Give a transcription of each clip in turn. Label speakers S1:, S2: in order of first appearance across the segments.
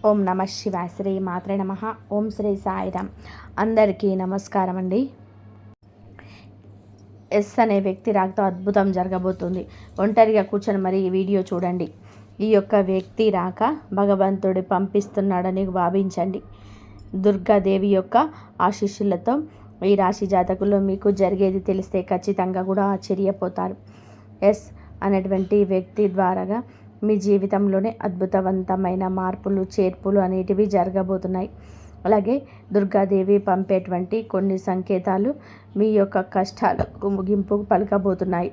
S1: ఓం నమ శివాయ. శ్రీ మాత్రే నమ. ఓం శ్రీ సాయిరామ్. అందరికీ నమస్కారం అండి. ఎస్ అనే వ్యక్తి రాకతో అద్భుతం జరగబోతుంది. ఒంటరిగా కూర్చొని మరి ఈ వీడియో చూడండి. ఈ యొక్క వ్యక్తి రాక భగవంతుడు పంపిస్తున్నాడని భావించండి. దుర్గాదేవి యొక్క ఆశీస్సులతో ఈ రాశి జాతకులు మీకు జరిగేది తెలిస్తే ఖచ్చితంగా కూడా ఆశ్చర్యపోతారు. ఎస్ అనేటువంటి వ్యక్తి ద్వారాగా మీ జీవితంలోనే అద్భుతవంతమైన మార్పులు చేర్పులు అనేటివి జరగబోతున్నాయి. అలాగే దుర్గాదేవి పంపేటువంటి కొన్ని సంకేతాలు మీ యొక్క కష్టాలకు ముగింపు పలకబోతున్నాయి.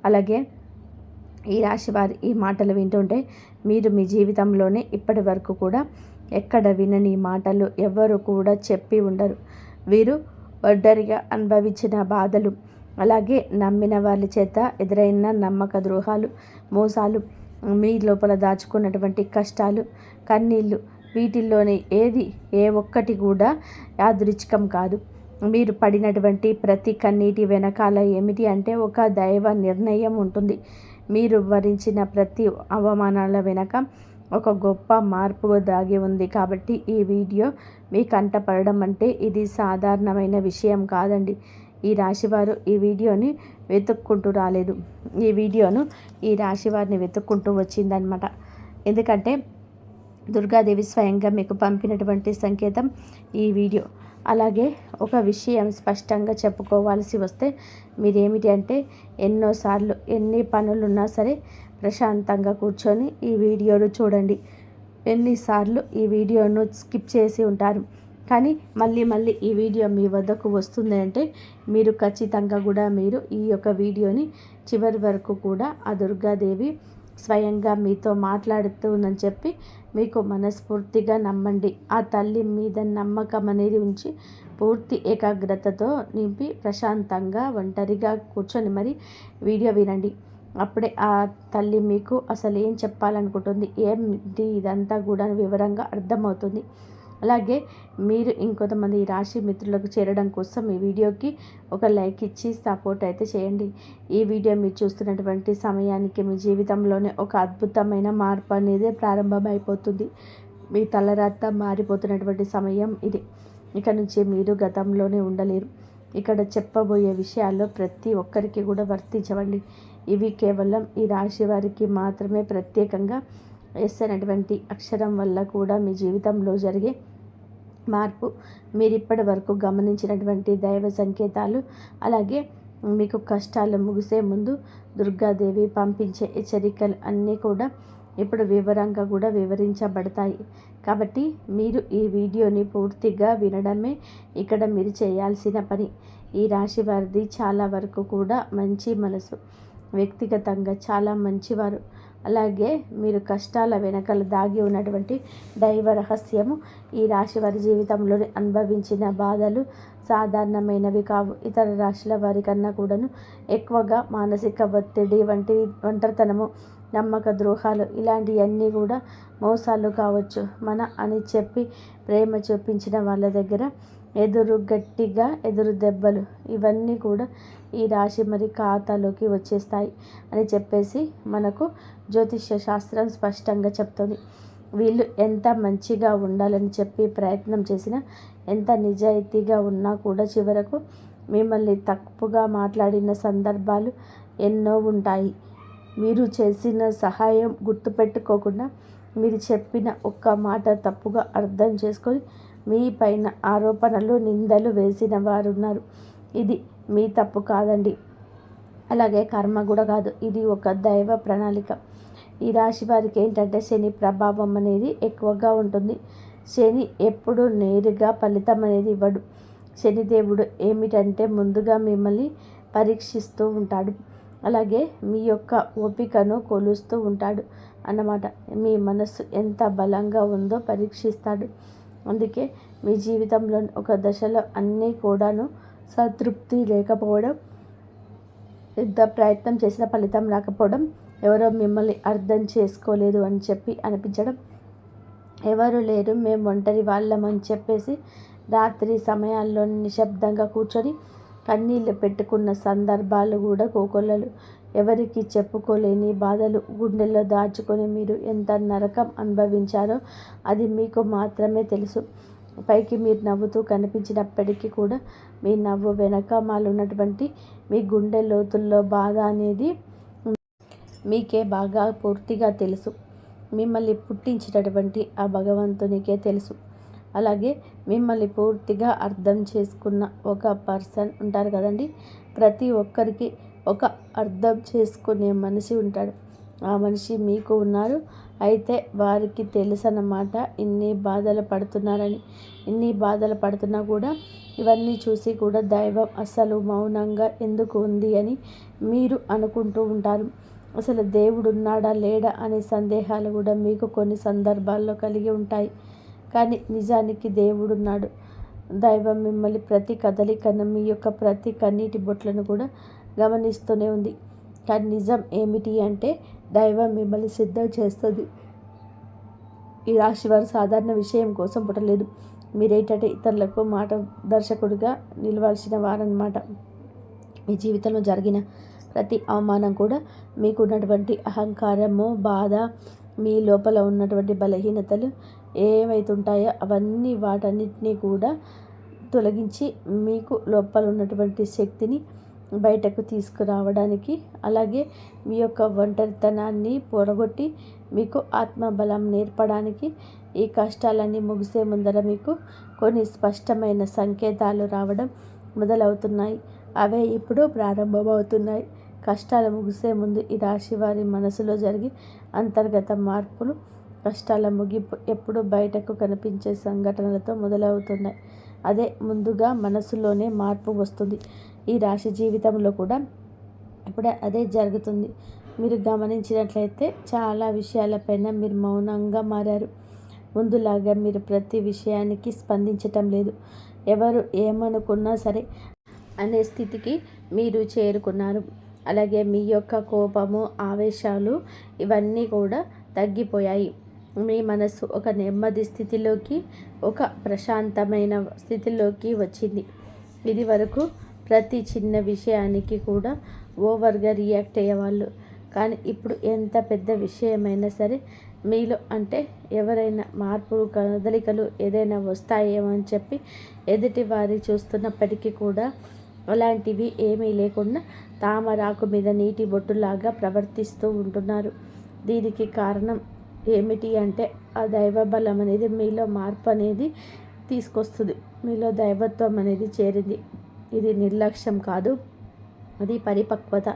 S1: అలాగే ఈ రాశి వారి ఈ మాటలు వింటుంటే మీరు మీ జీవితంలోనే ఇప్పటి వరకు కూడా ఎక్కడ వినని మాటలు ఎవ్వరు కూడా చెప్పి ఉండరు. వీరు ఒంటరిగా అనుభవించిన బాధలు, అలాగే నమ్మిన వాళ్ళ చేత ఎదురైన నమ్మక ద్రోహాలు, మోసాలు, మీ లోపల దాచుకున్నటువంటి కష్టాలు, కన్నీళ్ళు, వీటిల్లోని ఏ ఒక్కటి కూడా యాదృచ్ఛికం కాదు. మీరు పడినటువంటి ప్రతి కన్నీటి వెనకాల ఏమిటి అంటే ఒక దైవ నిర్ణయం ఉంటుంది. మీరు భరించిన ప్రతి అవమానాల వెనక ఒక గొప్ప మార్పు దాగి ఉంది. కాబట్టి ఈ వీడియో మీ కంటపడడం అంటే ఇది సాధారణమైన విషయం కాదండి. ఈ రాశివారు ఈ వీడియోని వెతుక్కుంటూ రాలేదు. ఈ వీడియోను ఈ రాశివారిని వెతుక్కుంటూ వచ్చిందనమాట. ఎందుకంటే దుర్గాదేవి స్వయంగా మీకు పంపినటువంటి సంకేతం ఈ వీడియో. అలాగే ఒక విషయం స్పష్టంగా చెప్పుకోవాల్సి వస్తే మీరేమిటి అంటే ఎన్నోసార్లు ఎన్ని పనులున్నా సరే ప్రశాంతంగా కూర్చొని ఈ వీడియోను చూడండి. ఎన్నిసార్లు ఈ వీడియోను స్కిప్ చేసి ఉంటారు. కానీ మళ్ళీ ఈ వీడియో మీ వద్దకు వస్తుంది అంటే మీరు ఖచ్చితంగా కూడా మీరు ఈ యొక్క వీడియోని చివరి వరకు కూడా ఆ దుర్గాదేవి స్వయంగా మీతో మాట్లాడుతుందని చెప్పి మీకు మనస్ఫూర్తిగా నమ్మండి. ఆ తల్లి మీద నమ్మకం అనేది ఉంచి పూర్తి ఏకాగ్రతతో నింపి ప్రశాంతంగా ఒంటరిగా కూర్చొని మరి వీడియో వినండి. అప్పుడే ఆ తల్లి మీకు అసలు ఏం చెప్పాలనుకుంటుంది, ఏంటి ఇదంతా కూడా వివరంగా అర్థమవుతుంది. అలాగే మీరు ఇంకొంతమంది రాశి మిత్రులకు చేరడం కోసం ఈ వీడియోకి ఒక లైక్ ఇచ్చి సపోర్ట్ అయితే చేయండి. ఈ వీడియో మీరు చూస్తున్నటువంటి సమయానికి మీ జీవితంలోనే ఒక అద్భుతమైన మార్పు అనేది ప్రారంభమైపోతుంది. మీ తలరాత మారిపోతున్నటువంటి సమయం ఇది. ఇక నుంచి మీరు గతంలోనే ఉండలేరు. ఇక్కడ చెప్పబోయే విషయాల్లో ప్రతి ఒక్కరికి కూడా వర్తించవండి. ఇవి కేవలం ఈ రాశి వారికి మాత్రమే ప్రత్యేకంగా ఎస్ అనేటువంటి అక్షరం వల్ల కూడా మీ జీవితంలో జరిగే మార్పు, మీరు ఇప్పటి వరకు గమనించినటువంటి దైవ సంకేతాలు, అలాగే మీకు కష్టాలు ముగిసే ముందు దుర్గాదేవి పంపించే హెచ్చరికలు అన్నీ కూడా ఇప్పుడు వివరంగా కూడా వివరించబడతాయి. కాబట్టి మీరు ఈ వీడియోని పూర్తిగా వినడమే ఇక్కడ మీరు చేయాల్సిన పని. ఈ రాశి వారిది చాలా వరకు కూడా మంచి మనసు, వ్యక్తిగతంగా చాలా మంచివారు. అలాగే మీరు కష్టాల వెనకాల దాగి ఉన్నటువంటి దైవ రహస్యము, ఈ రాశి వారి జీవితంలో అనుభవించిన బాధలు సాధారణమైనవి కావు. ఇతర రాశుల వారి కన్నా కూడాను ఎక్కువగా మానసిక ఒత్తిడి వంటి ఒంటరితనము, నమ్మక ద్రోహాలు ఇలాంటివన్నీ కూడా మోసాలు కావచ్చు. అని చెప్పి ప్రేమ చూపించిన వాళ్ళ దగ్గర ఎదురు దెబ్బలు ఇవన్నీ కూడా ఈ రాశి మరి ఖాతాలోకి వచ్చేస్తాయి అని చెప్పేసి మనకు జ్యోతిష్య శాస్త్రం స్పష్టంగా చెప్తుంది. వీళ్ళు ఎంత మంచిగా ఉండాలని చెప్పి ప్రయత్నం చేసినా, ఎంత నిజాయితీగా ఉన్నా కూడా చివరకు మిమ్మల్ని తప్పుగా మాట్లాడిన సందర్భాలు ఎన్నో ఉంటాయి. మీరు చేసిన సహాయం గుర్తుపెట్టుకోకుండా మీరు చెప్పిన ఒక్క మాట తప్పుగా అర్థం చేసుకొని మీ పైన ఆరోపణలు నిందలు వేసిన వారు ఉన్నారు. ఇది మీ తప్పు కాదండి, అలాగే కర్మ కూడా కాదు. ఇది ఒక దైవ ప్రణాళిక. ఈ రాశి వారికి ఏంటంటే శని ప్రభావం అనేది ఎక్కువగా ఉంటుంది. శని ఎప్పుడు నేరుగా ఫలితం అనేది ఇవ్వడు. శనిదేవుడు ఏమిటంటే ముందుగా మిమ్మల్ని పరీక్షిస్తూ ఉంటాడు. అలాగే మీ యొక్క ఓపికను కొలుస్తూ ఉంటాడు అన్నమాట. మీ మనస్సు ఎంత బలంగా ఉందో పరీక్షిస్తాడు. అందుకే మీ జీవితంలో ఒక దశలో అన్నీ కూడాను సంతృప్తి లేకపోవడం, ఎంత ప్రయత్నం చేసిన ఫలితం రాకపోవడం, ఎవరో మిమ్మల్ని అర్థం చేసుకోలేదు అని చెప్పి అనిపించడం, ఎవరు లేరు మేము ఒంటరి వాళ్ళమని చెప్పేసి రాత్రి సమయాల్లో నిశ్శబ్దంగా కూర్చొని కన్నీళ్ళు పెట్టుకున్న సందర్భాలు కూడా కోకొల్లలు. ఎవరికి చెప్పుకోలేని బాధలు గుండెల్లో దాచుకొని మీరు ఎంత నరకం అనుభవించారో అది మీకు మాత్రమే తెలుసు. పైకి మీరు నవ్వుతూ కనిపించినప్పటికీ కూడా మీ నవ్వు వెనకమాలున్నటువంటి మీ గుండె లోతుల్లో బాధ అనేది మీకే బాగా పూర్తిగా తెలుసు. మిమ్మల్ని పుట్టించినటువంటి ఆ భగవంతునికే తెలుసు. అలాగే మిమ్మల్ని పూర్తిగా అర్థం చేసుకున్న ఒక పర్సన్ ఉంటారు కదండి. ప్రతి ఒక్కరికి ఒక అర్థం చేసుకునే మనిషి ఉంటాడు. ఆ మనిషి మీకు ఉన్నారు. అయితే వారికి తెలుసన్నమాట ఇన్ని బాధలు పడుతున్నారని. ఇన్ని బాధలు పడుతున్నా కూడా ఇవన్నీ చూసి కూడా దైవం అసలు మౌనంగా ఎందుకు ఉంది అని మీరు అనుకుంటూ ఉంటారు. అసలు దేవుడు ఉన్నాడా లేడా అనే సందేహాలు కూడా మీకు కొన్ని సందర్భాల్లో కలిగి ఉంటాయి. కానీ నిజానికి దేవుడున్నాడు. దైవం మిమ్మల్ని ప్రతి కదలికను, మీ యొక్క ప్రతి కన్నీటి బొట్లను కూడా గమనిస్తూనే ఉంది. కానీ నిజం ఏమిటి అంటే దైవం మిమ్మల్ని సిద్ధం చేస్తుంది. ఈ రాశి వారు సాధారణ విషయం కోసం పుట్టలేదు. మీరేంటంటే ఇతరులకు మార్గదర్శకుడిగా నిలవాల్సిన వారన్నమాట. మీ జీవితంలో జరిగిన ప్రతి అవమానం కూడా మీకు ఉన్నటువంటి అహంకారము, బాధ, మీ లోపల ఉన్నటువంటి బలహీనతలు ఏవైతుంటాయో అవన్నీ వాటన్నిటినీ కూడా తొలగించి మీకు లోపల ఉన్నటువంటి శక్తిని బయటకు తీసుకురావడానికి, అలాగే మీ యొక్క ఒంటరితనాన్ని పొడగొట్టి మీకు ఆత్మబలం నేర్పడానికి, ఈ కష్టాలన్నీ ముగిసే ముందర మీకు కొన్ని స్పష్టమైన సంకేతాలు రావడం మొదలవుతున్నాయి. అవే ఇప్పుడు ప్రారంభమవుతున్నాయి. కష్టాలు ముగిసే ముందు ఈ రాశి వారి మనసులో జరిగే అంతర్గత మార్పులు, కష్టాల ముగింపు ఎప్పుడు బయటకు కనిపించే సంఘటనలతో మొదలవుతున్నాయి. అదే ముందుగా మనసులోనే మార్పు వస్తుంది. ఈ రాశి జీవితంలో కూడా ఇప్పుడే అదే జరుగుతుంది. మీరు గమనించినట్లయితే చాలా విషయాలపైన మీరు మౌనంగా మారారు. ముందులాగా మీరు ప్రతి విషయానికి స్పందించటం లేదు. ఎవరు ఏమనుకున్నా సరే అనే స్థితికి మీరు చేరుకున్నారు. అలాగే మీ యొక్క కోపము, ఆవేశాలు ఇవన్నీ కూడా తగ్గిపోయాయి. మీ మనసు ఒక నెమ్మది స్థితిలోకి, ఒక ప్రశాంతమైన స్థితిలోకి వచ్చింది. ఇది వరకు ప్రతి చిన్న విషయానికి కూడా ఓవర్గా రియాక్ట్ అయ్యేవాళ్ళు. కానీ ఇప్పుడు ఎంత పెద్ద విషయమైనా సరే మీలో అంటే ఎవరైనా మార్పులు, కదలికలు ఏదైనా వస్తాయేమో అని చెప్పి ఎదుటి వారి చూస్తున్నప్పటికీ కూడా అలాంటివి ఏమీ లేకుండా తామరాకు మీద నీటి బొట్టులాగా ప్రవర్తిస్తూ ఉంటున్నారు. దీనికి కారణం ఏమిటి అంటే ఆ దైవ బలం అనేది మీలో మార్పు అనేది తీసుకొస్తుంది. మీలో దైవత్వం అనేది చేరింది. ఇది నిర్లక్ష్యం కాదు, అది పరిపక్వత.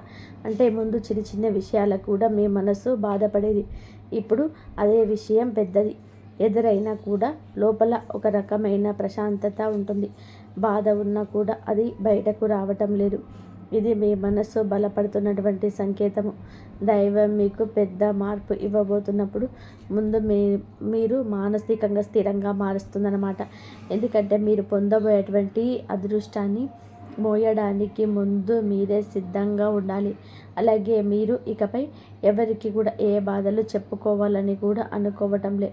S1: అంటే ముందు చిన్న చిన్న విషయాలకు కూడా మీ మనసు బాధపడేది. ఇప్పుడు అదే విషయం పెద్దది ఎదురైనా కూడా లోపల ఒక రకమైన ప్రశాంతత ఉంటుంది. బాధ ఉన్నా కూడా అది బయటకు రావటం లేదు. ఇది మీ మనస్సు బలపడుతున్నటువంటి సంకేతము. దైవం మీకు పెద్ద మార్పు ఇవ్వబోతున్నప్పుడు ముందు మీరు మానసికంగా స్థిరంగా మారుస్తుందన్నమాట. ఎందుకంటే మీరు పొందబోయేటువంటి అదృష్టాన్ని మోయడానికి ముందు మీరే సిద్ధంగా ఉండాలి. అలాగే మీరు ఇకపై ఎవరికి కూడా ఏ బాధలు చెప్పుకోవాలని కూడా అనుకోవటంలే.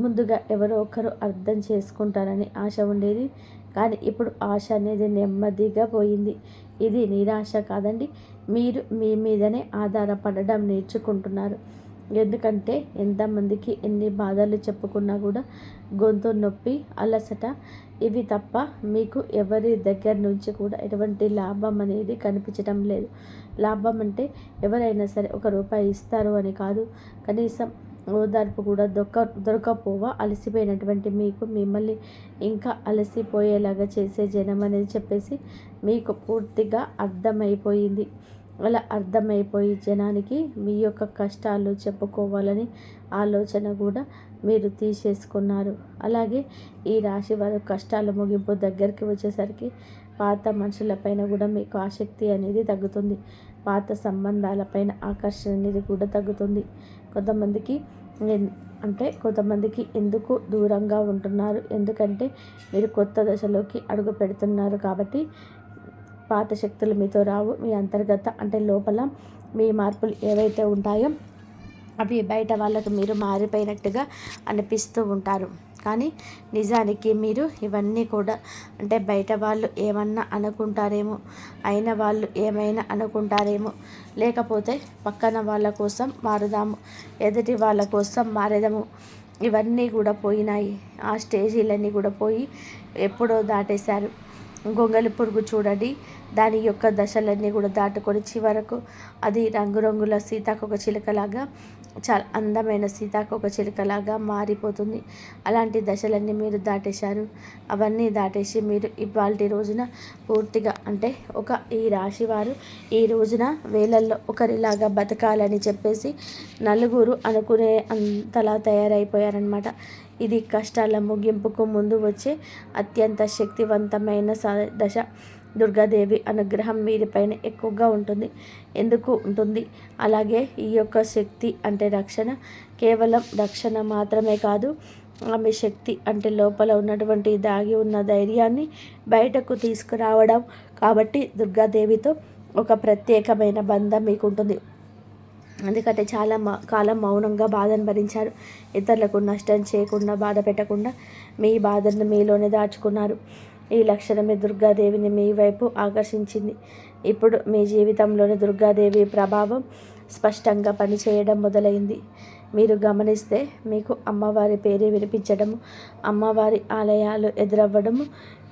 S1: ముందుగా ఎవరో ఒకరు అర్థం చేసుకుంటారని ఆశ ఉండేది. కానీ ఇప్పుడు ఆశ అనేది నెమ్మదిగా పోయింది. ఇది నిరాశ కాదండి. మీరు మీ మీదనే ఆధారపడడం నేర్చుకుంటున్నారు. ఎందుకంటే ఎంతమందికి ఎన్ని బాధలు చెప్పుకున్నా కూడా గొంతు నొప్పి, అలసట ఇవి తప్ప మీకు ఎవరి దగ్గర నుంచి కూడా ఎటువంటి లాభం అనేది కనిపించడం లేదు. లాభం అంటే ఎవరైనా సరే ₹1 ఇస్తారు అని కాదు. కనీసం ఓదార్పు కూడా దొరకపోవా అలసిపోయినటువంటి మీకు మిమ్మల్ని ఇంకా అలసిపోయేలాగా చేసే జనం అనేది చెప్పేసి మీకు పూర్తిగా అర్థమైపోయింది. అలా అర్థమైపోయి జనానికి మీ యొక్క కష్టాలు చెప్పుకోవాలని ఆలోచన కూడా మీరు తీసేసుకున్నారు. అలాగే ఈ రాశి వారి కష్టాల ముగింపు దగ్గరికి వచ్చేసరికి పాత మనుషులపైన కూడా మీకు ఆసక్తి అనేది తగ్గుతుంది. పాత సంబంధాలపైన ఆకర్షణ అనేది కూడా తగ్గుతుంది. కొంతమందికి ఎందుకు దూరంగా ఉంటున్నారు? ఎందుకంటే మీరు కొత్త దశలోకి అడుగు పెడుతున్నారు కాబట్టి పాత శక్తులు మీతో రావు. మీ అంతర్గత అంటే లోపల మీ మార్పులు ఏవైతే ఉంటాయో అవి బయట వాళ్ళకు మీరు మారిపోయినట్టుగా అనిపిస్తూ ఉంటారు. కానీ నిజానికి మీరు ఇవన్నీ కూడా అంటే బయట వాళ్ళు ఏమన్నా అనుకుంటారేమో, అయిన వాళ్ళు ఏమైనా అనుకుంటారేమో, లేకపోతే పక్కన వాళ్ళ కోసం మారుదాము, ఎదుటి వాళ్ళ కోసం మారేదాము, ఇవన్నీ కూడా పోయినాయి. ఆ స్టేజీలన్నీ కూడా పోయి ఎప్పుడో దాటేశారు. గొంగలి పురుగు చూడండి, దాని యొక్క దశలన్నీ కూడా దాటుకొని చివరకు అది రంగురంగుల సీతాకోక చిలుకలాగా, చాలా అందమైన సీతాకోక చిలుకలాగా మారిపోతుంది. అలాంటి దశలన్నీ మీరు దాటేశారు. అవన్నీ దాటేసి మీరు ఇవాల్టి రోజున పూర్తిగా అంటే ఈ రాశి వారు ఈ రోజున వేలల్లో ఒకరిలాగా బతకాలని చెప్పేసి నలుగురు అనుకునే అంతలా తయారైపోయారనమాట. ఇది కష్టాల ముగింపుకు ముందు వచ్చే అత్యంత శక్తివంతమైన దశ. దుర్గాదేవి అనుగ్రహం వీరిపైన ఎక్కువగా ఉంటుంది. ఎందుకు ఉంటుంది? అలాగే ఈ యొక్క శక్తి అంటే రక్షణ, కేవలం రక్షణ మాత్రమే కాదు, ఆమె శక్తి అంటే లోపల ఉన్నటువంటి దాగి ఉన్న ధైర్యాన్ని బయటకు తీసుకురావడం. కాబట్టి దుర్గాదేవితో ఒక ప్రత్యేకమైన బంధం మీకు ఉంటుంది. ఎందుకంటే చాలా కాలం మౌనంగా బాధను భరించారు. ఇతరులకు నష్టం చేయకుండా, బాధ పెట్టకుండా మీ బాధను మీలోనే దాచుకున్నారు. ఈ లక్షణమే దుర్గాదేవిని మీ వైపు ఆకర్షించింది. ఇప్పుడు మీ జీవితంలోని దుర్గాదేవి ప్రభావం స్పష్టంగా పనిచేయడం మొదలైంది. మీరు గమనిస్తే మీకు అమ్మవారి పేరే వినిపించడము, అమ్మవారి ఆలయాలు ఎదురవ్వడము,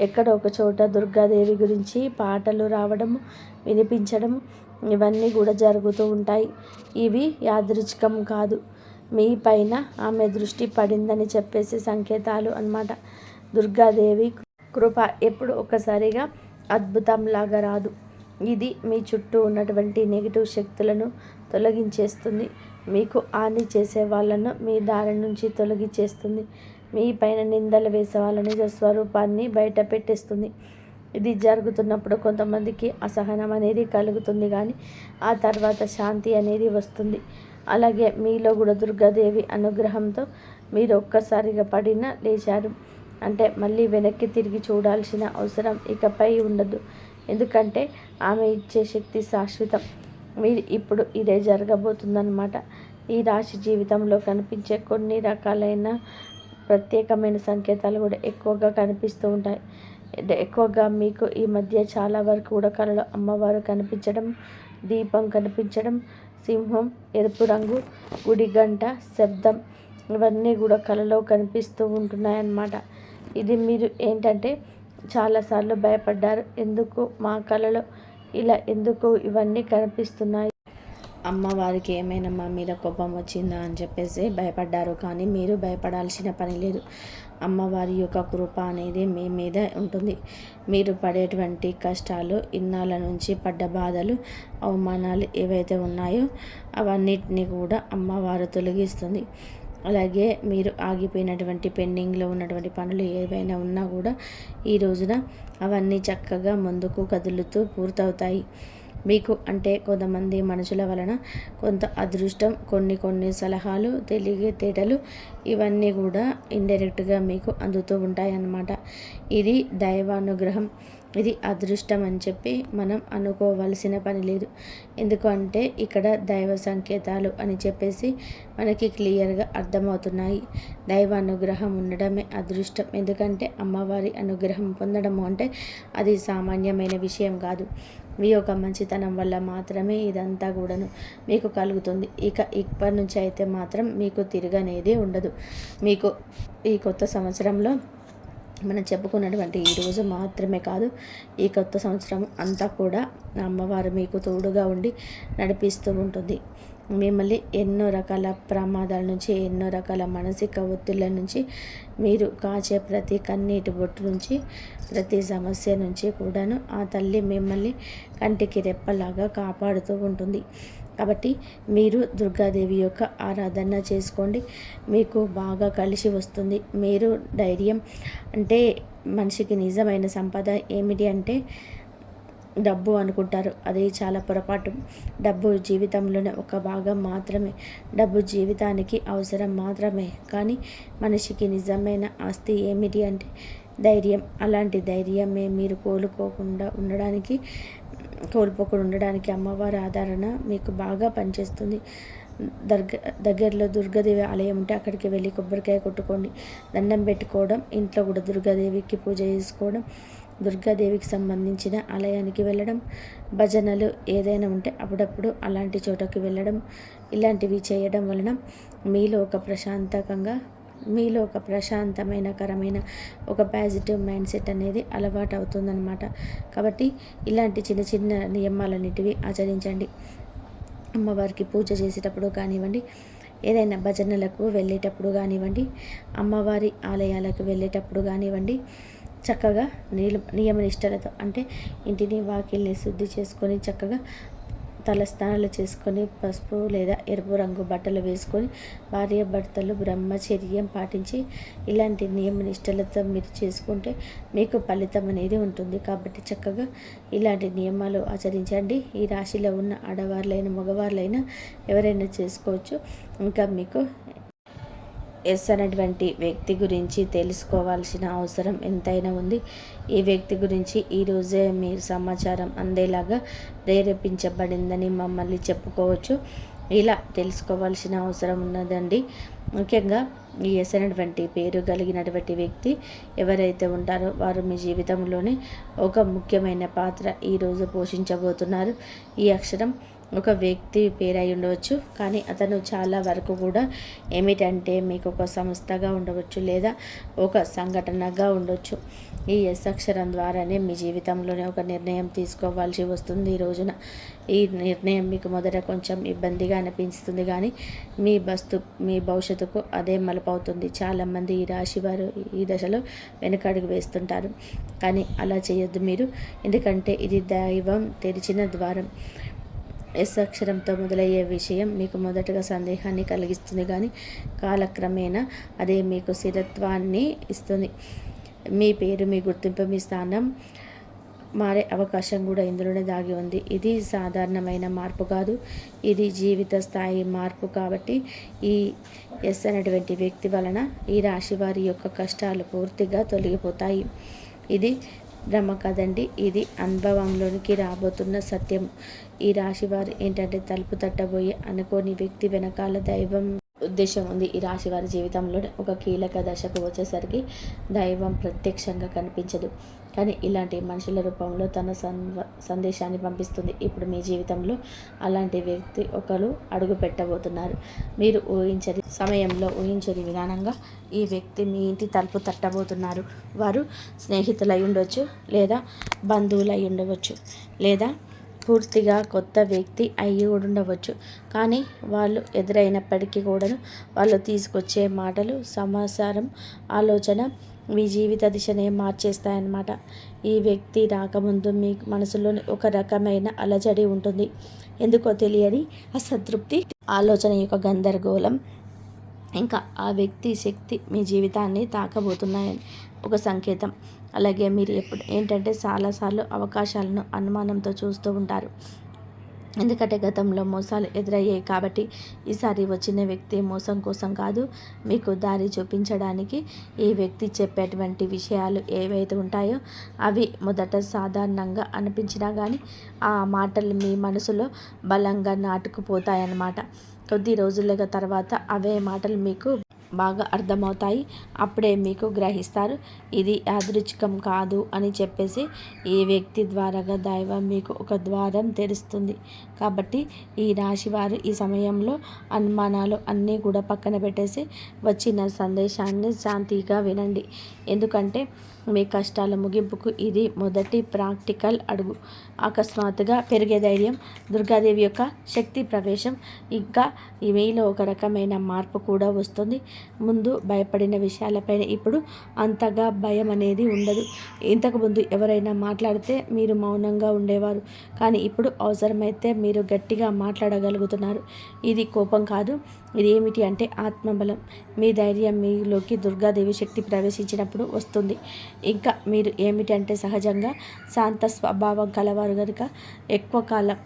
S1: ఎక్కడో ఒక చోట దుర్గాదేవి గురించి పాటలు రావడము, వినిపించడము, ఇవన్నీ కూడా జరుగుతూ ఉంటాయి. ఇవి యాదృచ్ఛికం కాదు, మీ పైన ఆమె దృష్టి పడిందని చెప్పేసి సంకేతాలు అన్నమాట. దుర్గాదేవి కృప ఎప్పుడు ఒక్కసారిగా అద్భుతంలాగా రాదు. ఇది మీ చుట్టూ ఉన్నటువంటి నెగిటివ్ శక్తులను తొలగించేస్తుంది. మీకు హాని చేసే వాళ్ళను మీ దారి నుంచి తొలగించేస్తుంది. మీ పైన నిందలు వేసే వాళ్ళ నిజ స్వరూపాన్ని బయట పెట్టేస్తుంది. ఇది జరుగుతున్నప్పుడు కొంతమందికి అసహనం అనేది కలుగుతుంది, కానీ ఆ తర్వాత శాంతి అనేది వస్తుంది. అలాగే మీలో కూడా దుర్గాదేవి అనుగ్రహంతో మీరు ఒక్కసారిగా పడిన లేచారు అంటే మళ్ళీ వెనక్కి తిరిగి చూడాల్సిన అవసరం ఇకపై ఉండదు. ఎందుకంటే ఆమె ఇచ్చే శక్తి శాశ్వతం. మీరు ఇప్పుడు ఇదే జరగబోతుందన్నమాట. ఈ రాశి జీవితంలో కనిపించే కొన్ని రకాలైన ప్రత్యేకమైన సంకేతాలు కూడా ఎక్కువగా కనిపిస్తూ ఉంటాయి. ఎక్కువగా మీకు ఈ మధ్య చాలా వరకు కూడా కళలో అమ్మవారు కనిపించడం, దీపం కనిపించడం, సింహం, ఎరుపు రంగు, గుడి గంట శబ్దం, ఇవన్నీ కూడా కళలో కనిపిస్తూ ఉంటున్నాయన్నమాట. ఇది మీరు ఏంటంటే చాలాసార్లు భయపడ్డారు. ఎందుకు మా కళలో ఎందుకు ఇవన్నీ కనిపిస్తున్నాయి, అమ్మవారికి ఏమైనా మా మీద కోపం వచ్చిందా అని చెప్పేసి భయపడ్డారు. కానీ మీరు భయపడాల్సిన పని లేదు. అమ్మవారి యొక్క కృప అనేది మీ మీద ఉంటుంది. మీరు పడేటువంటి కష్టాలు, ఇన్నాళ్ళ నుంచి పడ్డ బాధలు, అవమానాలు ఏవైతే ఉన్నాయో అవన్నిటిని కూడా అమ్మవారు తొలగిస్తుంది. అలాగే మీరు ఆగిపోయినటువంటి పెండింగ్లో ఉన్నటువంటి పనులు ఏవైనా ఉన్నా కూడా ఈ రోజున అవన్నీ చక్కగా ముందుకు కదులుతూ పూర్తవుతాయి. మీకు అంటే కొంతమంది మనుషుల వలన కొంత అదృష్టం, కొన్ని సలహాలు, తెలివితేటలు, ఇవన్నీ కూడా ఇండైరెక్ట్గా మీకు అందుతూ ఉంటాయన్నమాట. ఇది దైవానుగ్రహం, ఇది అదృష్టం అని చెప్పి మనం అనుకోవాల్సిన పని లేదు. ఎందుకంటే ఇక్కడ దైవ సంకేతాలు అని చెప్పేసి మనకి క్లియర్గా అర్థమవుతున్నాయి. దైవ అనుగ్రహం ఉండడమే అదృష్టం. ఎందుకంటే అమ్మవారి అనుగ్రహం పొందడము అంటే అది సామాన్యమైన విషయం కాదు. మీ యొక్క మంచితనం వల్ల మాత్రమే ఇదంతా కూడాను మీకు కలుగుతుంది. ఇప్పటి నుంచి అయితే మాత్రం మీకు తిరగనేది ఉండదు. మీకు ఈ కొత్త సంవత్సరంలో మనం చెప్పుకున్నటువంటి ఈ రోజు మాత్రమే కాదు, ఈ కొత్త సంవత్సరం అంతా కూడా అమ్మవారు మీకు తోడుగా ఉండి నడిపిస్తూ ఉంటుంది. మిమ్మల్ని ఎన్నో రకాల ప్రమాదాల నుంచి, ఎన్నో రకాల మానసిక ఒత్తిళ్ళ నుంచి, మీరు కాచే ప్రతి కన్నీటి బొట్టు నుంచి, ప్రతి సమస్య నుంచి కూడాను ఆ తల్లి మిమ్మల్ని కంటికి రెప్పలాగా కాపాడుతూ ఉంటుంది. కాబట్టి మీరు దుర్గాదేవి యొక్క ఆరాధన చేసుకోండి, మీకు బాగా కలిసి వస్తుంది. మీరు ధైర్యం అంటే మనిషికి నిజమైన సంపద ఏమిటి అంటే డబ్బు అనుకుంటారు. అది చాలా పొరపాటు. డబ్బు జీవితంలోనే ఒక భాగం మాత్రమే. డబ్బు జీవితానికి అవసరం మాత్రమే. కానీ మనిషికి నిజమైన ఆస్తి ఏమిటి అంటే ధైర్యం. అలాంటి ధైర్యమే మీరు కోల్పోకుండా ఉండడానికి అమ్మవారి ఆదరణ మీకు బాగా పనిచేస్తుంది. దగ్గరలో దుర్గాదేవి ఆలయం ఉంటే అక్కడికి వెళ్ళి కొబ్బరికాయ కొట్టుకోండి, దండం పెట్టుకోవడం, ఇంట్లో కూడా దుర్గాదేవికి పూజ చేసుకోవడం, దుర్గాదేవికి సంబంధించిన ఆలయానికి వెళ్ళడం, భజనలు ఏదైనా ఉంటే అప్పుడప్పుడు అలాంటి చోటకి వెళ్ళడం, ఇలాంటివి చేయడం వలన మీలో ఒక ప్రశాంతమైన ఒక పాజిటివ్ మైండ్ సెట్ అనేది అలవాటు అవుతుందన్నమాట. కాబట్టి ఇలాంటి చిన్న చిన్న నియమాలన్నిటివి ఆచరించండి. అమ్మవారికి పూజ చేసేటప్పుడు కానివ్వండి, ఏదైనా భజనలకు వెళ్ళేటప్పుడు కానివ్వండి, అమ్మవారి ఆలయాలకు వెళ్ళేటప్పుడు కానివ్వండి, చక్కగా నియమనిష్టలతో అంటే ఇంటిని వాకిల్ని శుద్ధి చేసుకొని చక్కగా తలస్నానాలు చేసుకొని పసుపు లేదా ఎరుపు రంగు బట్టలు వేసుకొని భార్యాభర్తలు బ్రహ్మచర్యం పాటించి ఇలాంటి నియమనిష్టలతో మీరు చేసుకుంటే మీకు ఫలితం అనేది ఉంటుంది. కాబట్టి చక్కగా ఇలాంటి నియమాలు ఆచరించండి. ఈ రాశిలో ఉన్న ఆడవార్లైనా మగవార్లైనా ఎవరైనా చేసుకోవచ్చు. ఇంకా మీకు ఎస్ అనేటువంటి వ్యక్తి గురించి తెలుసుకోవాల్సిన అవసరం ఎంతైనా ఉంది. ఈ వ్యక్తి గురించి ఈరోజే మీరు సమాచారం అందేలాగా ప్రేరేపించబడిందని మమ్మల్ని చెప్పుకోవచ్చు. ఇలా తెలుసుకోవాల్సిన అవసరం ఉన్నదండి. ముఖ్యంగా ఈ ఎస్ అనేటువంటి పేరు కలిగినటువంటి వ్యక్తి ఎవరైతే ఉంటారో వారు మీ జీవితంలోనే ఒక ముఖ్యమైన పాత్ర ఈరోజు పోషించబోతున్నారు. ఈ అక్షరం ఒక వ్యక్తి పేరు అయి ఉండవచ్చు, కానీ అతను చాలా వరకు కూడా ఏమిటంటే మీకు ఒక సంస్థగా ఉండవచ్చు లేదా ఒక సంఘటనగా ఉండొచ్చు. ఈ ఎస్ అక్షరం ద్వారానే మీ జీవితంలోనే ఒక నిర్ణయం తీసుకోవాల్సి వస్తుంది. ఈ రోజున ఈ నిర్ణయం మీకు మొదట కొంచెం ఇబ్బందిగా అనిపిస్తుంది, కానీ మీ భవిష్యత్తుకు అదే మలుపవుతుంది. చాలామంది ఈ రాశి వారు ఈ దశలో వెనుకడుగు వేస్తుంటారు, కానీ అలా చేయొద్దు మీరు. ఎందుకంటే ఇది దైవం తెరిచిన ద్వారం. ఎస్ అక్షరంతో మొదలయ్యే విషయం మీకు మొదటగా సందేహాన్ని కలిగిస్తుంది, కానీ కాలక్రమేణా అదే మీకు స్థిరత్వాన్ని ఇస్తుంది. మీ పేరు, మీ గుర్తింపు, మీ స్థానం మారే అవకాశం కూడా ఇందులోనే దాగి ఉంది. ఇది సాధారణమైన మార్పు కాదు, ఇది జీవిత స్థాయి మార్పు. కాబట్టి ఈ ఎస్ అనేటువంటి వ్యక్తి వలన ఈ రాశి వారి యొక్క కష్టాలు పూర్తిగా తొలగిపోతాయి. ఇది భ్రమ కదండి, ఇది అనుభవంలోనికి రాబోతున్న సత్యం. ఈ రాశి వారు ఏంటంటే తలుపు తట్టబోయే అనుకోని వ్యక్తి వెనకాల దైవం ఉద్దేశం ఉంది. ఈ రాశి వారి జీవితంలోనే ఒక కీలక దశకు వచ్చేసరికి దైవం ప్రత్యక్షంగా కనిపించదు, కానీ ఇలాంటి మనుషుల రూపంలో తన సందేశాన్ని పంపిస్తుంది. ఇప్పుడు మీ జీవితంలో అలాంటి వ్యక్తి ఒకరు అడుగు పెట్టబోతున్నారు. మీరు ఊహించని సమయంలో ఊహించని విధానంగా ఈ వ్యక్తి మీ ఇంటి తలుపు తట్టబోతున్నారు. వారు స్నేహితులై ఉండవచ్చు, లేదా బంధువులై ఉండవచ్చు, లేదా పూర్తిగా కొత్త వ్యక్తి అయ్యి ఉండవచ్చు. కానీ వాళ్ళు ఎదురైనప్పటికీ కూడా వాళ్ళు తీసుకొచ్చే మాటలు, సమాచారం, ఆలోచన మీ జీవిత దిశనే మార్చేస్తాయన్నమాట. ఈ వ్యక్తి రాకముందు మీ మనసులోని ఒక రకమైన అలజడి ఉంటుంది. ఎందుకో తెలియని అసంతృప్తి, ఆలోచన యొక్క గందరగోళం, ఇంకా ఆ వ్యక్తి శక్తి మీ జీవితాన్ని తాకబోతున్నాయని ఒక సంకేతం. అలాగే మీరు ఏంటంటే చాలాసార్లు అవకాశాలను అనుమానంతో చూస్తూ ఉంటారు, ఎందుకంటే గతంలో మోసాలు ఎదురయ్యాయి. కాబట్టి ఈసారి వచ్చిన వ్యక్తి మోసం కోసం కాదు, మీకు దారి చూపించడానికి ఈ వ్యక్తి చెప్పేటువంటి విషయాలు ఏవైతే ఉంటాయో అవి మొదట సాధారణంగా అనిపించినా కానీ ఆ మాటలు మీ మనసులో బలంగా నాటుకుపోతాయన్నమాట. కొద్ది రోజుల తర్వాత అవే మాటలు మీకు బాగా అర్థమవుతాయి. అప్పుడే మీకు గ్రహిస్తారు ఇది యాదృచ్ఛికం కాదు అని చెప్పేసి ఈ వ్యక్తి ద్వారాగా దైవం మీకు ఒక ద్వారం తెరుస్తుంది. కాబట్టి ఈ రాశివారు ఈ సమయంలో అనుమానాలు అన్నీ కూడా పక్కన పెట్టేసి వచ్చిన సందేశాన్ని శాంతిగా వినండి. ఎందుకంటే మీ కష్టాల ముగింపుకు ఇది మొదటి ప్రాక్టికల్ అడుగు. అకస్మాత్తుగా పెరిగే ధైర్యం, దుర్గాదేవి యొక్క శక్తి ప్రవేశం, ఇంకా మీలో ఒక రకమైన మార్పు కూడా వస్తుంది. ముందు భయపడిన విషయాలపైన ఇప్పుడు అంతగా భయం అనేది ఉండదు. ఇంతకుముందు ఎవరైనా మాట్లాడితే మీరు మౌనంగా ఉండేవారు, కానీ ఇప్పుడు అవసరమైతే మీరు గట్టిగా మాట్లాడగలుగుతున్నారు. ఇది కోపం కాదు, ఇది ఏమిటి అంటే ఆత్మబలం. మీ ధైర్యం మీలోకి దుర్గాదేవి శక్తి ప్రవేశించినప్పుడు వస్తుంది. ఇంకా మీరు ఏమిటంటే సహజంగా శాంత స్వభావం కలవారు కనుక ఎక్కువ కాలం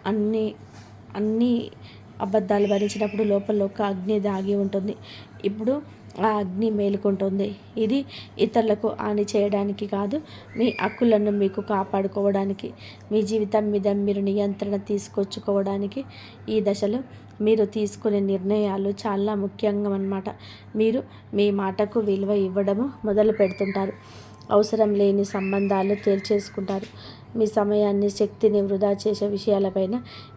S1: అన్ని అబద్ధాలు భరించినప్పుడు లోపల ఒక అగ్ని దాగి ఉంటుంది. ఇప్పుడు ఆ అగ్ని మేలుకుంటుంది. ఇది ఇతరులకు హాని చేయడానికి కాదు, మీ హక్కులను మీకు కాపాడుకోవడానికి, మీ జీవితం మీద మీరు నియంత్రణ తీసుకొచ్చుకోవడానికి. ఈ దశలో మీరు తీసుకునే నిర్ణయాలు చాలా ముఖ్యంగా అన్నమాట. మీరు మీ మాటకు విలువ ఇవ్వడము మొదలు పెడుతుంటారు. అవసరం లేని సంబంధాలు తేల్చేసుకుంటారు. మీ సమయాన్ని, శక్తిని వృధా చేసే విషయాలపైన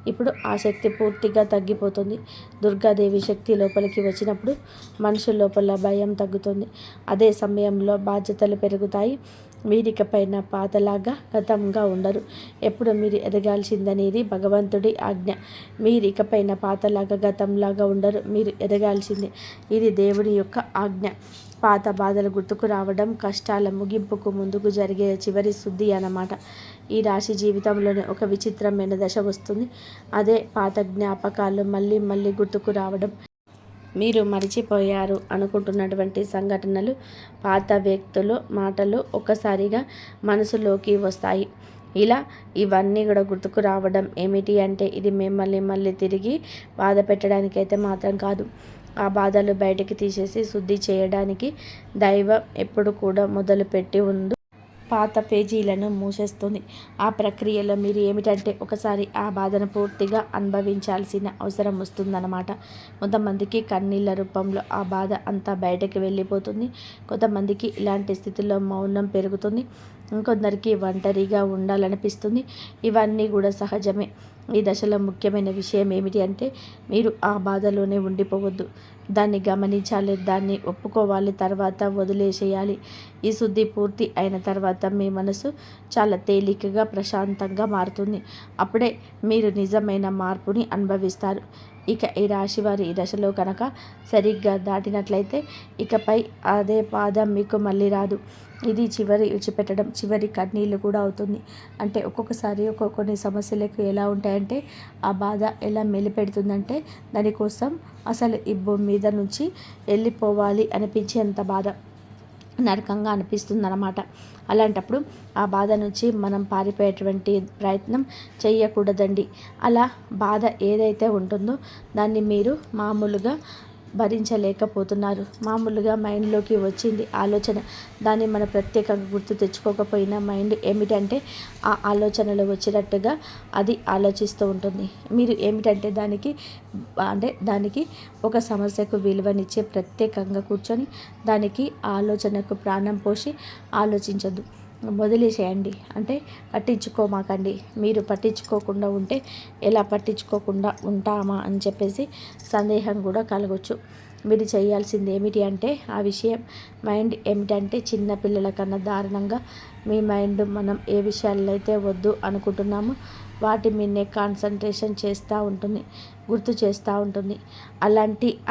S1: ఇప్పుడు ఆ శక్తి పూర్తిగా తగ్గిపోతుంది. దుర్గాదేవి శక్తి లోపలికి వచ్చినప్పుడు మనిషి లోపల భయం తగ్గుతుంది. అదే సమయంలో బాధ్యతలు పెరుగుతాయి. మీరికపైన పాతలాగా గతంగా ఉండరు. ఎప్పుడు మీరు ఎదగాల్సిందనేది భగవంతుడి ఆజ్ఞ. మీరికపైన పాతలాగా గతంలాగా ఉండరు. మీరు ఎదగాల్సిందే. ఇది దేవుడి యొక్క ఆజ్ఞ. పాత బాధలు గుర్తుకు రావడం కష్టాల ముగింపుకు ముందుకు జరిగే చివరి శుద్ధి అన్నమాట. ఈ రాశి జీవితంలోనే ఒక విచిత్రమైన దశ వస్తుంది. అదే పాత జ్ఞాపకాలు మళ్ళీ మళ్ళీ గుర్తుకు రావడం. మీరు మరిచిపోయారు అనుకుంటున్నటువంటి సంఘటనలు, పాత వ్యక్తులు, మాటలు ఒక్కసారిగా మనసులోకి వస్తాయి. ఇలా ఇవన్నీ కూడా గుర్తుకు రావడం ఏమిటి అంటే ఇది మిమ్మల్ని మళ్ళీ తిరిగి బాధ పెట్టడానికైతే మాత్రం కాదు. ఆ బాధలు బయటికి తీసేసి శుద్ధి చేయడానికి దైవం ఎప్పుడు కూడా మొదలుపెట్టి ఉంది. పాత పేజీలను మూసేస్తుంది. ఆ ప్రక్రియలో మీరు ఏమిటంటే ఒకసారి ఆ బాధను పూర్తిగా అనుభవించాల్సిన అవసరం వస్తుందన్నమాట. కొంతమందికి కన్నీళ్ళ రూపంలో ఆ బాధ అంతా బయటకు వెళ్ళిపోతుంది. కొంతమందికి ఇలాంటి స్థితిలో మౌనం పెరుగుతుంది. ఇంకొందరికి ఒంటరిగా ఉండాలనిపిస్తుంది. ఇవన్నీ కూడా సహజమే. ఈ దశలో ముఖ్యమైన విషయం ఏమిటి అంటే మీరు ఆ బాధలోనే ఉండిపోవద్దు. దాన్ని గమనించాలి, దాన్ని ఒప్పుకోవాలి, తర్వాత వదిలేసేయాలి. ఈ శుద్ధి పూర్తి అయిన తర్వాత మీ మనసు చాలా తేలికగా, ప్రశాంతంగా మారుతుంది. అప్పుడే మీరు నిజమైన మార్పుని అనుభవిస్తారు. ఇక ఈ రాశి వారి ఈ దశలో కనుక సరిగ్గా దాటినట్లయితే ఇకపై అదే పాదం మీకు మళ్ళీ రాదు. ఇది చివరి విడిచిపెట్టడం, చివరి కన్నీళ్ళు కూడా అవుతుంది. అంటే ఒక్కొక్కసారి కొన్ని సమస్యలకు ఎలా ఉంటాయంటే ఆ బాధ ఎలా మెలిపెడుతుందంటే దానికోసం అసలు ఈ భూమి మీద నుంచి వెళ్ళిపోవాలి అనిపించేంత బాధ, నరకంగా అనిపిస్తుందన్నమాట. అలాంటప్పుడు ఆ బాధ నుంచి మనం పారిపోయేటువంటి ప్రయత్నం చేయకూడదండి. అలా బాధ ఏదైతే ఉంటుందో దాన్ని మీరు మామూలుగా భరించలేకపోతున్నారు. మామూలుగా మైండ్లోకి వచ్చింది ఆలోచన, దాన్ని మనం ప్రత్యేకంగా గుర్తు తెచ్చుకోకపోయినా మైండ్ ఏమిటంటే ఆ ఆలోచనలు వచ్చినట్టుగా అది ఆలోచిస్తూ ఉంటుంది. మీరు ఏమిటంటే దానికి ఒక సమస్యకు విలువనిచ్చే ప్రత్యేకంగా కూర్చొని దానికి ఆలోచనకు ప్రాణం పోసి ఆలోచించద్దు. వదిలేసేయండి. అంటే పట్టించుకోమాకండి. మీరు పట్టించుకోకుండా ఉంటే ఎలా పట్టించుకోకుండా ఉంటామా అని చెప్పేసి సందేహం కూడా కలగవచ్చు. మీరు చేయాల్సింది ఏమిటి అంటే ఆ విషయం మైండ్ ఏమిటంటే చిన్న పిల్లల కన్నా దారుణంగా మీ మైండ్ మనం ఏ విషయాల్లో అయితే వద్దు అనుకుంటున్నామో వాటి మీదనే కాన్సన్ట్రేషన్ చేస్తూ ఉంటుంది, గుర్తు చేస్తూ ఉంటుంది.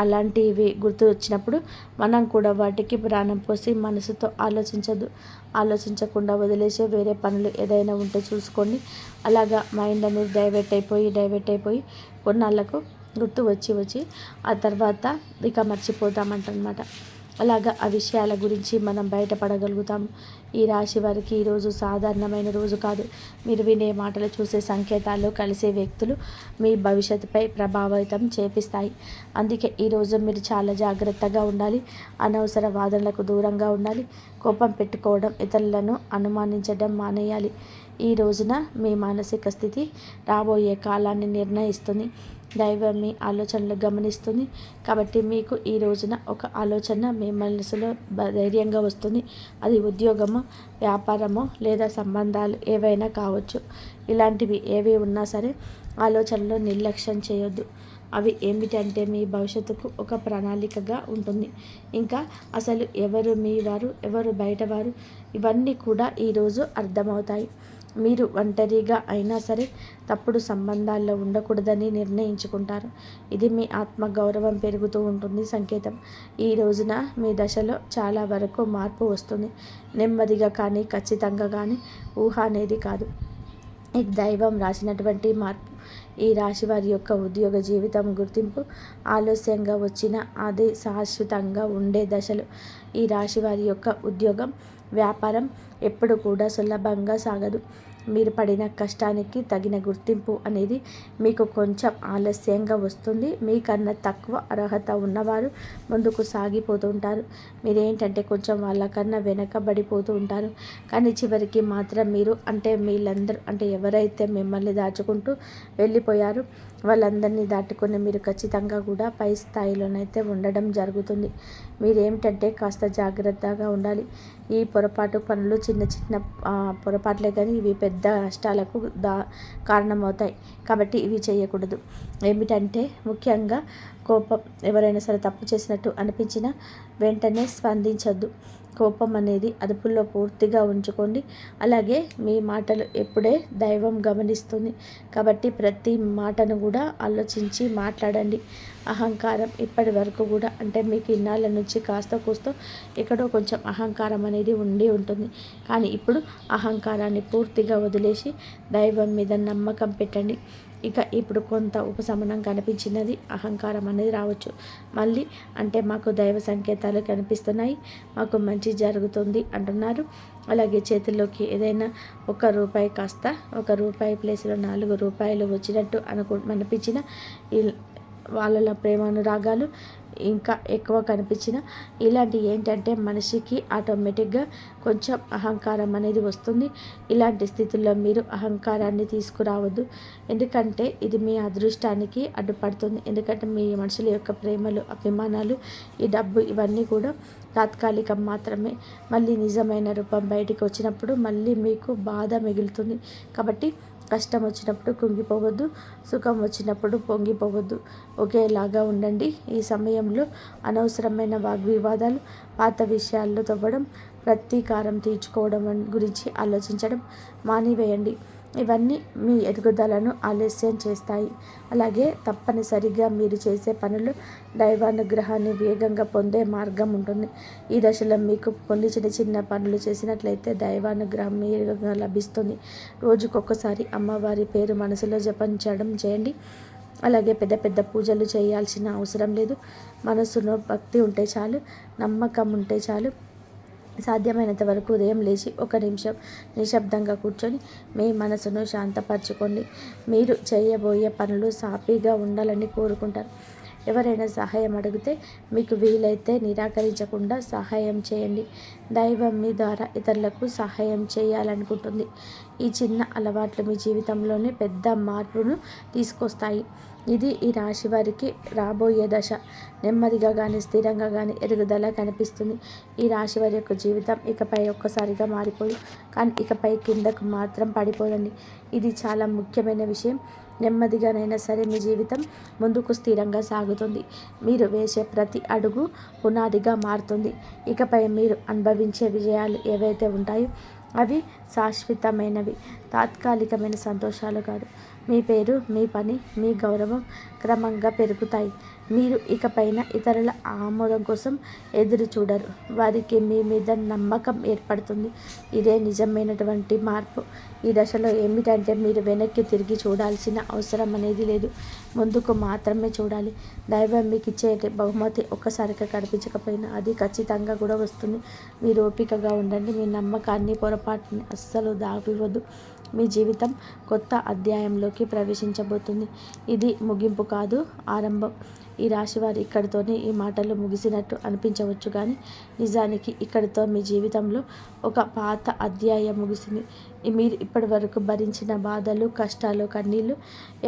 S1: అలాంటివి గుర్తు వచ్చినప్పుడు మనం కూడా వాటికి ప్రాణం పోసి మనసుతో ఆలోచించకుండా వదిలేసే వేరే పనులు ఏదైనా ఉంటే చూసుకోండి. అలాగా మైండ్ అనేది డైవర్ట్ అయిపోయి కొన్నాళ్ళకు గుర్తు వచ్చి ఆ తర్వాత ఇక మర్చిపోతామంటనమాట. అలాగా ఆ విషయాల గురించి మనం బయటపడగలుగుతాము. ఈ రాశి వారికి ఈరోజు సాధారణమైన రోజు కాదు. మీరు వినే మాటలు, చూసే సంకేతాలు, కలిసే వ్యక్తులు మీ భవిష్యత్తుపై ప్రభావితం చేపిస్తాయి. అందుకే ఈరోజు మీరు చాలా జాగ్రత్తగా ఉండాలి. అనవసర వాదనలకు దూరంగా ఉండాలి. కోపం పెట్టుకోవడం, ఇతరులను అనుమానించడం మానేయాలి. ఈ రోజున మీ మానసిక స్థితి రాబోయే కాలాన్ని నిర్ణయిస్తుంది. దైవం మీ ఆలోచనలు గమనిస్తుంది. కాబట్టి మీకు ఈ రోజున ఒక ఆలోచన మీ మనసులో ధైర్యంగా వస్తుంది. అది ఉద్యోగమో, వ్యాపారమో లేదా సంబంధాలు ఏవైనా కావచ్చు. ఇలాంటివి ఏవి ఉన్నా సరే ఆలోచనలో నిర్లక్ష్యం చేయొద్దు. అవి ఏమిటంటే మీ భవిష్యత్తుకు ఒక ప్రణాళికగా ఉంటుంది. ఇంకా అసలు ఎవరు మీ వారు, ఎవరు బయటవారు, ఇవన్నీ కూడా ఈరోజు అర్థమవుతాయి. మీరు ఒంటరిగా అయినా సరే తప్పుడు సంబంధాల్లో ఉండకూడదని నిర్ణయించుకుంటారు. ఇది మీ ఆత్మగౌరవం పెరుగుతూ ఉంటుంది సంకేతం. ఈ రోజున మీ దశలో చాలా వరకు మార్పు వస్తుంది. నెమ్మదిగా కానీ ఖచ్చితంగా కానీ ఊహ అనేది కాదు. ఇది దైవం రాసినటువంటి మార్పు. ఈ రాశి వారి యొక్క ఉద్యోగ జీవితం గుర్తింపు ఆలస్యంగా వచ్చిన అది శాశ్వతంగా ఉండే దశలు. ఈ రాశి వారి యొక్క ఉద్యోగం, వ్యాపారం ఎప్పుడు కూడా సులభంగా సాగదు. మీరు పడిన కష్టానికి తగిన గుర్తింపు అనేది మీకు కొంచెం ఆలస్యంగా వస్తుంది. మీకన్నా తక్కువ అర్హత ఉన్నవారు ముందుకు సాగిపోతూ ఉంటారు. మీరేంటంటే కొంచెం వాళ్ళకన్నా వెనకబడిపోతూ ఉంటారు. కానీ చివరికి మాత్రం మీరు అంటే వీళ్ళందరూ అంటే ఎవరైతే మిమ్మల్ని దాచుకుంటూ వెళ్ళిపోయారో వాళ్ళందరినీ దాటుకొని మీరు ఖచ్చితంగా కూడా పై స్థాయిలోనైతే ఉండడం జరుగుతుంది. మీరేమిటంటే కాస్త జాగ్రత్తగా ఉండాలి. ఈ పొరపాటు పనులు చిన్న చిన్న పొరపాట్లే కానీ ఇవి పెద్ద నష్టాలకు కారణమవుతాయి. కాబట్టి ఇవి చేయకూడదు. ఏమిటంటే ముఖ్యంగా కోపం, ఎవరైనా సరే తప్పు చేసినట్టు అనిపించినా వెంటనే స్పందించొద్దు. కోపం అనేది అదుపులో పూర్తిగా ఉంచుకోండి. అలాగే మీ మాటలు ఎప్పుడే దైవం గమనిస్తుంది. కాబట్టి ప్రతి మాటను కూడా ఆలోచించి మాట్లాడండి. అహంకారం ఇప్పటి వరకు కూడా అంటే మీకు ఇన్నాళ్ళ నుంచి కాస్త కూస్తో ఎక్కడో కొంచెం అహంకారం అనేది ఉండి ఉంటుంది. కానీ ఇప్పుడు అహంకారాన్ని పూర్తిగా వదిలేసి దైవం మీద నమ్మకం పెట్టండి. ఇక ఇప్పుడు కొంత ఉపశమనం కనిపించినది. అహంకారం అనేది రావచ్చు. మళ్ళీ అంటే మాకు దైవ సంకేతాలు కనిపిస్తున్నాయి, మాకు మంచి జరుగుతుంది అంటున్నారు. అలాగే చేతుల్లోకి ఏదైనా ₹1 కాస్త ₹1 ప్లేస్లో ₹4 వచ్చినట్టు అనిపించిన వాళ్ళ ప్రేమానురాగాలు ఇంకా ఎక్కువ కనిపించిన ఇలాంటి ఏంటంటే మనిషికి ఆటోమేటిక్గా కొంచెం అహంకారం అనేది వస్తుంది. ఇలాంటి స్థితుల్లో మీరు అహంకారాన్ని తీసుకురావద్దు. ఎందుకంటే ఇది మీ అదృష్టానికి అడ్డుపడుతుంది. ఎందుకంటే మీ మనుషుల యొక్క ప్రేమలు, అభిమానాలు, ఈ డబ్బు ఇవన్నీ కూడా తాత్కాలికం మాత్రమే. మళ్ళీ నిజమైన రూపం బయటికి వచ్చినప్పుడు మళ్ళీ మీకు బాధ మిగులుతుంది. కాబట్టి కష్టం వచ్చినప్పుడు కుంగిపోవద్దు, సుఖం వచ్చినప్పుడు పొంగిపోవద్దు. ఒకేలాగా ఉండండి. ఈ సమయంలో అనవసరమైన వాగ్వివాదాలు, పాత విషయాల్లో తవ్వడం, ప్రతీకారం తీర్చుకోవడం గురించి ఆలోచించడం మానివేయండి. ఇవన్నీ మీ ఎదుగుదలను ఆలస్యం చేస్తాయి. అలాగే తప్పనిసరిగా మీరు చేసే పనులు దైవానుగ్రహాన్ని వేగంగా పొందే మార్గం ఉంటుంది. ఈ దశలో మీకు కొన్ని చిన్న చిన్న పనులు చేసినట్లయితే దైవానుగ్రహం వేగంగా లభిస్తుంది. రోజుకొకసారి అమ్మవారి పేరు మనసులో జపించడం చేయండి. అలాగే పెద్ద పెద్ద పూజలు చేయాల్సిన అవసరం లేదు. మనసులో భక్తి ఉంటే చాలు, నమ్మకం ఉంటే చాలు. సాధ్యమైనంత వరకు ఉదయం లేచి 1 నిమిషం నిశ్శబ్దంగా కూర్చొని మీ మనసును శాంతపరచుకోండి. మీరు చేయబోయే పనులు సాఫీగా ఉండాలని కోరుకుంటారు. ఎవరైనా సహాయం అడిగితే మీకు వీలైతే నిరాకరించకుండా సహాయం చేయండి. దైవం మీ ద్వారా ఇతరులకు సహాయం చేయాలనుకుంటుంది. ఈ చిన్న అలవాట్లు మీ జీవితంలోనే పెద్ద మార్పును తీసుకొస్తాయి. ఇది ఈ రాశి వారికి రాబోయే దశ. నెమ్మదిగా కానీ స్థిరంగా కానీ ఎదుగుదల కనిపిస్తుంది. ఈ రాశి వారి యొక్క జీవితం ఇకపై ఒక్కసారిగా మారిపోదు. కానీ ఇకపై కిందకు మాత్రం పడిపోదండి. ఇది చాలా ముఖ్యమైన విషయం. నెమ్మదిగానైనా సరే మీ జీవితం ముందుకు స్థిరంగా సాగుతుంది. మీరు వేసే ప్రతి అడుగు పునాదిగా మారుతుంది. ఇకపై మీరు అనుభవించే విజయాలు ఏవైతే ఉంటాయో అవి శాశ్వతమైనవి, తాత్కాలికమైన సంతోషాలు కాదు. మీ పేరు, మీ పని, మీ గౌరవం క్రమంగా పెరుగుతాయి. మీరు ఇకపైన ఇతరుల ఆమోదం కోసం ఎదురు చూడరు. వారికి మీ మీద నమ్మకం ఏర్పడుతుంది. ఇదే నిజమైనటువంటి మార్పు. ఈ దశలో ఏమిటంటే మీరు వెనక్కి తిరిగి చూడాల్సిన అవసరం అనేది లేదు. ముందుకు మాత్రమే చూడాలి. దైవం మీకు ఇచ్చే బహుమతి ఒక్కసారిగా కనిపించకపోయినా అది ఖచ్చితంగా కూడా వస్తుంది. మీరు ఓపికగా ఉండండి. మీ నమ్మకాన్ని, పొరపాటుని అస్సలు దాటివద్దు. మీ జీవితం కొత్త అధ్యాయంలోకి ప్రవేశించబోతుంది. ఇది ముగింపు కాదు, ఆరంభం. ఈ రాశివారు ఇక్కడితోనే ఈ మాటలు ముగిసినట్టు అనిపించవచ్చు, కానీ నిజానికి ఇక్కడితో మీ జీవితంలో ఒక పాత అధ్యాయం ముగిసింది. మీరు ఇప్పటి వరకు భరించిన బాధలు, కష్టాలు, కన్నీళ్ళు,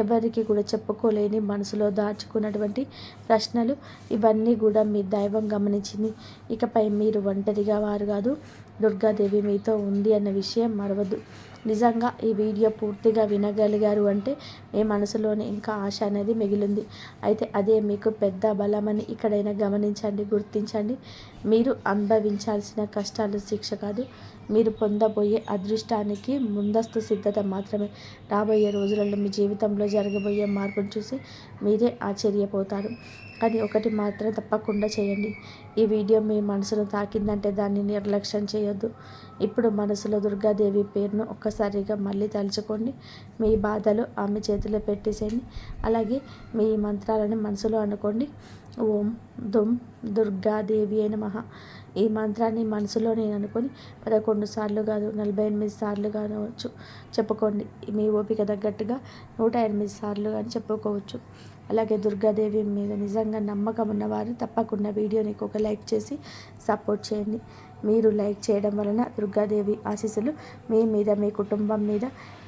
S1: ఎవరికి కూడా చెప్పుకోలేని మనసులో దాచుకున్నటువంటి ప్రశ్నలు, ఇవన్నీ కూడా మీ దైవం గమనించింది. ఇకపై మీరు ఒంటరిగా వారు కాదు, దుర్గాదేవి మీతో ఉంది అన్న విషయం మరవద్దు. నిజంగా ఈ వీడియో పూర్తిగా వినగలిగారు అంటే మీ మనసులోనే ఇంకా ఆశ అనేది మిగిలింది. అయితే అదే మీకు పెద్ద బలమని ఇక్కడైనా గమనించండి, గుర్తించండి. మీరు అనుభవించాల్సిన కష్టాలు శిక్ష కాదు, మీరు పొందబోయే అదృష్టానికి ముందస్తు సిద్ధత మాత్రమే. రాబోయే రోజులలో మీ జీవితంలో జరగబోయే మార్పును చూసి మీరే ఆశ్చర్యపోతారు. కానీ ఒకటి మాత్రం తప్పకుండా చేయండి. ఈ వీడియో మీ మనసును తాకిందంటే దాన్ని నిర్లక్ష్యం చేయొద్దు. ఇప్పుడు మనసులో దుర్గాదేవి పేరును ఒక్కసారిగా మళ్ళీ తలుచుకోండి. మీ బాధలు ఆమె చేతిలో పెట్టేసేయండి. అలాగే మీ మంత్రాలను మనసులో అనుకోండి. ఓం దుమ్ దుర్గాదేవి అయిన మహా ఈ మంత్రాన్ని మనసులో నేను అనుకొని 11 సార్లు కాదు 48 సార్లు కావచ్చు చెప్పుకోండి. మీ ఓపిక తగ్గట్టుగా 108 సార్లు కానీ చెప్పుకోవచ్చు. అలాగే దుర్గాదేవి మీద నిజంగా నమ్మకం ఉన్నవారు తప్పకుండా వీడియోనికి ఒక లైక్ చేసి సపోర్ట్ చేయండి. మీరు లైక్ చేయడం వలన దుర్గాదేవి ఆశీస్సులు మీ మీద మీ కుటుంబం మీద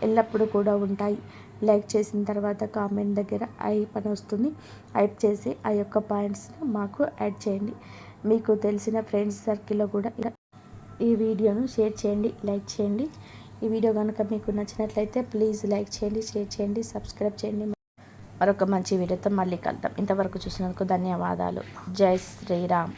S1: ఎల్లప్పుడూ కూడా ఉంటాయి. లైక్ చేసిన తర్వాత కామెంట్ దగ్గర ఐప్ అని వస్తుంది. ఐప్ చేసి ఆ యొక్క పాయింట్స్ని మాకు యాడ్ చేయండి. మీకు తెలిసిన ఫ్రెండ్స్ సర్కిల్లో కూడా ఈ వీడియోను షేర్ చేయండి, లైక్ చేయండి. ఈ వీడియో కనుక మీకు నచ్చినట్లయితే ప్లీజ్ లైక్ చేయండి, షేర్ చేయండి, సబ్స్క్రైబ్ చేయండి. మరొక మంచి వీడియోతో మళ్ళీ కలుద్దాం. ఇంతవరకు చూసినందుకు ధన్యవాదాలు. జై శ్రీరామ్.